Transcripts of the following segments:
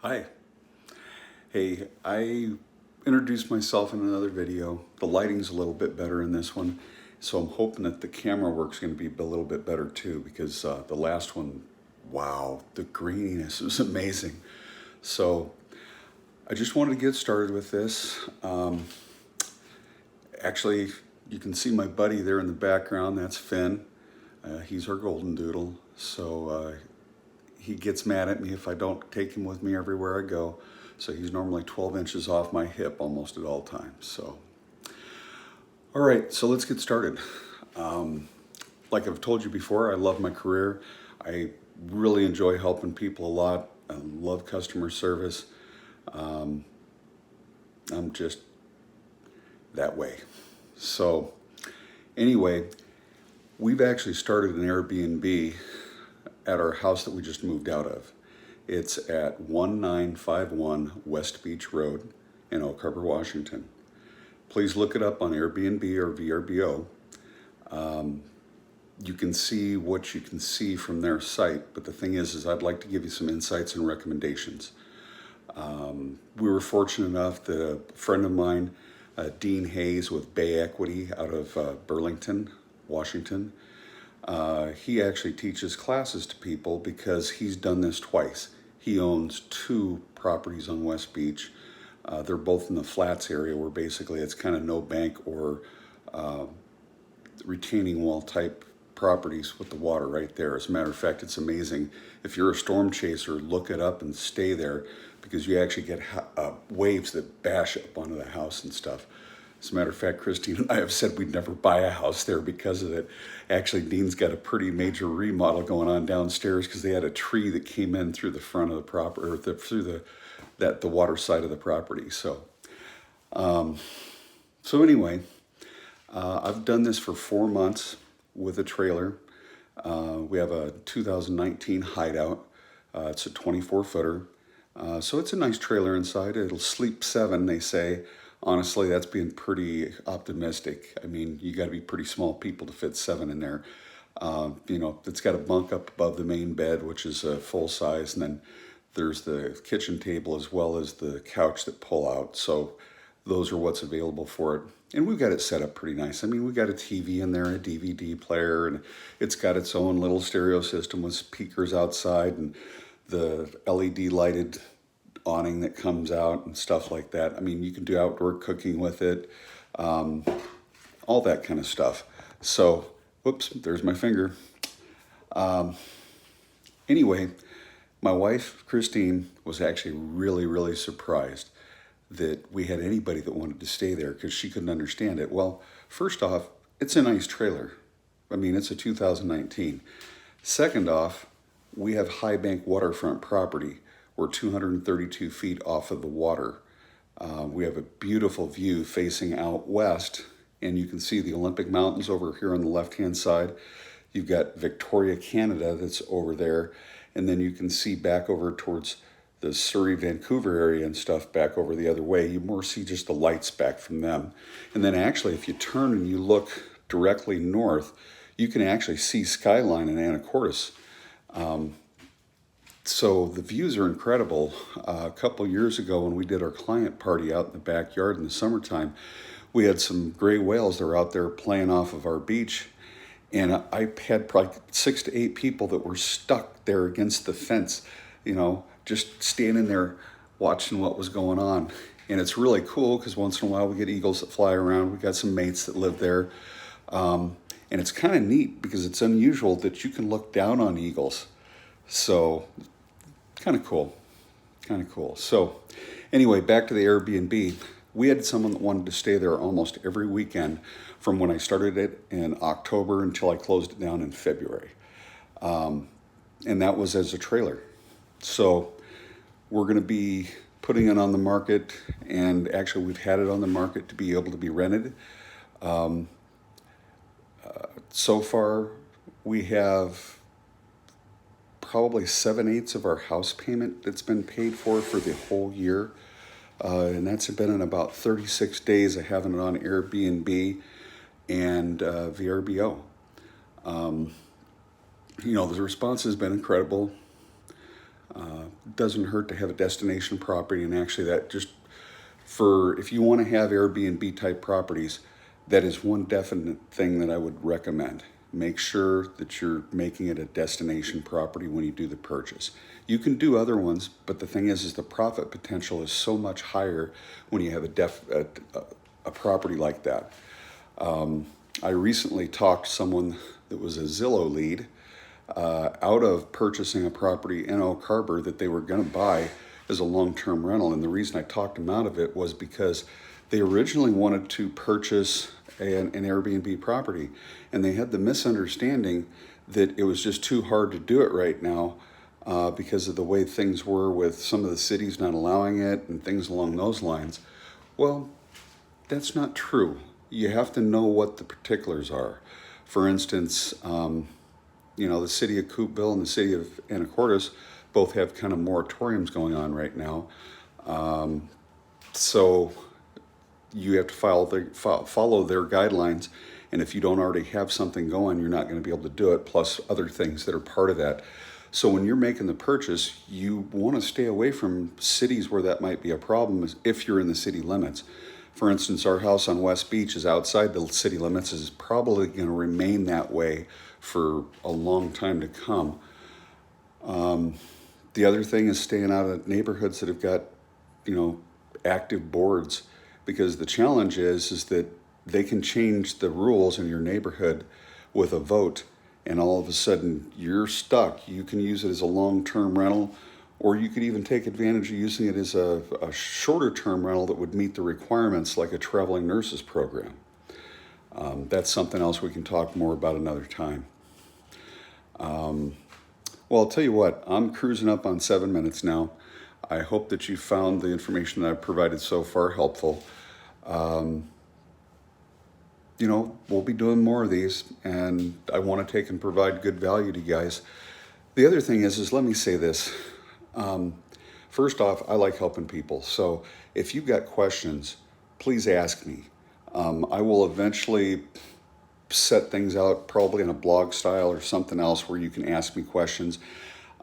Hi. Hey, I introduced myself in another video. The lighting's a little bit better in this one, so I'm hoping that the camera work's going to be a little bit better too, because the last one, wow, the graininess was amazing. So I just wanted to get started with this. Actually, you can see my buddy there in the background. That's Finn. He's our golden doodle. So he gets mad at me if I don't take him with me everywhere I go. So he's normally 12 inches off my hip almost at all times. So, all right, so let's get started. Like I've told you before, I love my career. I really enjoy helping people a lot. I love customer service. I'm just that way. So anyway, we've actually started an Airbnb at our house that we just moved out of. It's at 1951 West Beach Road in Oak Harbor, Washington. Please look it up on Airbnb or VRBO. You can see what you can see from their site, but the thing is I'd like to give you some insights and recommendations. We were fortunate enough that a friend of mine, Dean Hayes with Bay Equity out of Burlington, Washington, he actually teaches classes to people because he's done this twice. He owns two properties on West Beach. They're both in the flats area where basically it's kind of no bank or retaining wall type properties with the water right there. As a matter of fact, it's amazing. If you're a storm chaser, look it up and stay there because you actually get waves that bash up onto the house and stuff. As a matter of fact, Christine and I have said we'd never buy a house there because of it. Actually, Dean's got a pretty major remodel going on downstairs because they had a tree that came in through the front of the property, or through the water side of the property. So anyway, I've done this for 4 months with a trailer. We have a 2019 Hideout. It's a 24-footer. So it's a nice trailer inside. It'll sleep 7, they say. Honestly, that's being pretty optimistic. I mean, you got to be pretty small people to fit 7 in there. It's got a bunk up above the main bed, which is a full size, and then there's the kitchen table as well as the couch that pull out. So those are what's available for it. And we've got it set up pretty nice. I mean, we've got a TV in there, a DVD player, and it's got its own little stereo system with speakers outside and the LED lighted awning that comes out and stuff like that. I mean, you can do outdoor cooking with it, all that kind of stuff. So, whoops, there's my finger. Anyway, my wife, Christine, was actually really, really surprised that we had anybody that wanted to stay there because she couldn't understand it. Well, first off, it's a nice trailer. I mean, it's a 2019. Second off, we have high bank waterfront property. We're 232 feet off of the water. We have a beautiful view facing out west, and you can see the Olympic Mountains over here on the left-hand side. You've got Victoria, Canada that's over there, and then you can see back over towards the Surrey, Vancouver area and stuff back over the other way. You more see just the lights back from them. And then actually, if you turn and you look directly north, you can actually see skyline in Anacortes. So the views are incredible. A couple years ago when we did our client party out in the backyard in the summertime, we had some gray whales that were out there playing off of our beach. And I had probably 6 to 8 people that were stuck there against the fence, just standing there watching what was going on. And it's really cool because once in a while we get eagles that fly around. We got some mates that live there. And it's kind of neat because it's unusual that you can look down on eagles. So kind of cool. So anyway, back to the Airbnb. We had someone that wanted to stay there almost every weekend from when I started it in October until I closed it down in February. And that was as a trailer. So we're going to be putting it on the market, and actually we've had it on the market to be able to be rented. So far we have probably 7/8 of our house payment that's been paid for the whole year. And that's been in about 36 days of having it on Airbnb and VRBO. The response has been incredible. Doesn't hurt to have a destination property, and actually that just for if you want to have Airbnb type properties, that is one definite thing that I would recommend. Make sure that you're making it a destination property when you do the purchase. You can do other ones, but the thing is the profit potential is so much higher when you have a property like that. I recently talked to someone that was a Zillow lead out of purchasing a property in Oak Harbor that they were going to buy as a long-term rental. And the reason I talked them out of it was because they originally wanted to purchase an Airbnb property, and they had the misunderstanding that it was just too hard to do it right now because of the way things were with some of the cities not allowing it and things along those lines. Well, that's not true. You have to know what the particulars are. For instance, the city of Coopville and the city of Anacortes both have kind of moratoriums going on right now. So you have to follow their guidelines. And if you don't already have something going, you're not going to be able to do it, plus other things that are part of that. So when you're making the purchase, you want to stay away from cities where that might be a problem if you're in the city limits. For instance, our house on West Beach is outside the city limits, is probably going to remain that way for a long time to come. The other thing is staying out of neighborhoods that have got, active boards, because the challenge is that they can change the rules in your neighborhood with a vote, and all of a sudden you're stuck. You can use it as a long-term rental, or you could even take advantage of using it as a shorter-term rental that would meet the requirements, like a traveling nurses program. That's something else we can talk more about another time. Well, I'll tell you what, I'm cruising up on 7 minutes now. I hope that you found the information that I've provided so far helpful. We'll be doing more of these, and I want to take and provide good value to you guys. The other thing is let me say this. First off, I like helping people. So if you've got questions, please ask me. I will eventually set things out probably in a blog style or something else where you can ask me questions.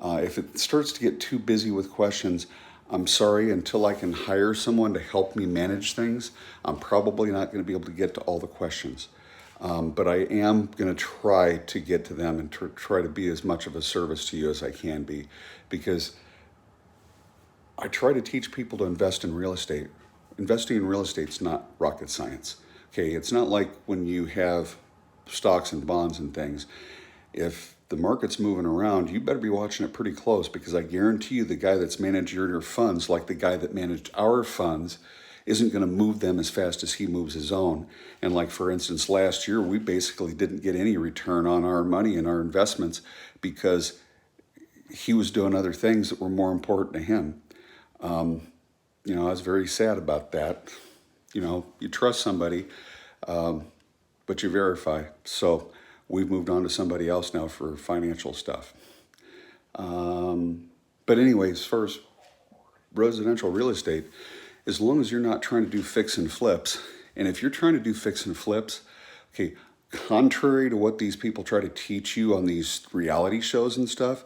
If it starts to get too busy with questions, I'm sorry, until I can hire someone to help me manage things, I'm probably not going to be able to get to all the questions. But I am going to try to get to them and try to be as much of a service to you as I can be, because I try to teach people to invest in real estate. Investing in real estate is not rocket science. Okay, it's not like when you have stocks and bonds and things. If the market's moving around, you better be watching it pretty close, because I guarantee you the guy that's managing your funds, like the guy that managed our funds, isn't going to move them as fast as he moves his own. And like, for instance, last year, we basically didn't get any return on our money and our investments because he was doing other things that were more important to him. I was very sad about that. You trust somebody, but you verify. So we've moved on to somebody else now for financial stuff. But anyways, first, residential real estate, as long as you're not trying to do fix and flips, and if you're trying to do fix and flips, okay, contrary to what these people try to teach you on these reality shows and stuff,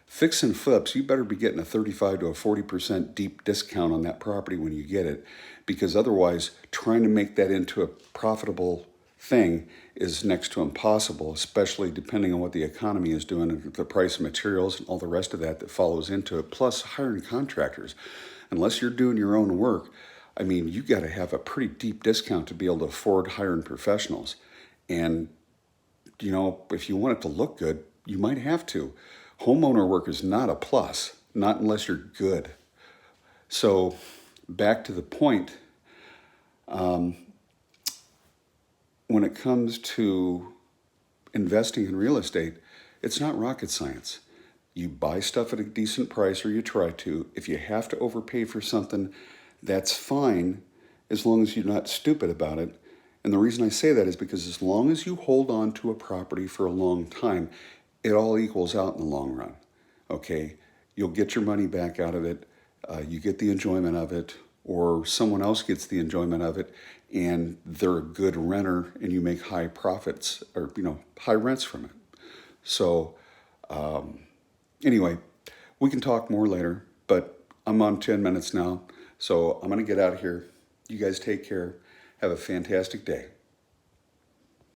fix and flips, you better be getting a 35 to a 40% deep discount on that property when you get it, because otherwise trying to make that into a profitable thing is next to impossible, especially depending on what the economy is doing and the price of materials and all the rest of that follows into it, plus hiring contractors. Unless you're doing your own work, you got to have a pretty deep discount to be able to afford hiring professionals. And, if you want it to look good, you might have to. Homeowner work is not a plus, not unless you're good. So back to the point, when it comes to investing in real estate, it's not rocket science. You buy stuff at a decent price, or you try to. If you have to overpay for something, that's fine, as long as you're not stupid about it. And the reason I say that is because as long as you hold on to a property for a long time, it all equals out in the long run. Okay? You'll get your money back out of it. You get the enjoyment of it, or someone else gets the enjoyment of it, and they're a good renter, and you make high profits, or high rents from it. So anyway, We can talk more later, but I'm on 10 minutes now, so I'm going to get out of here. You guys take care. Have a fantastic day.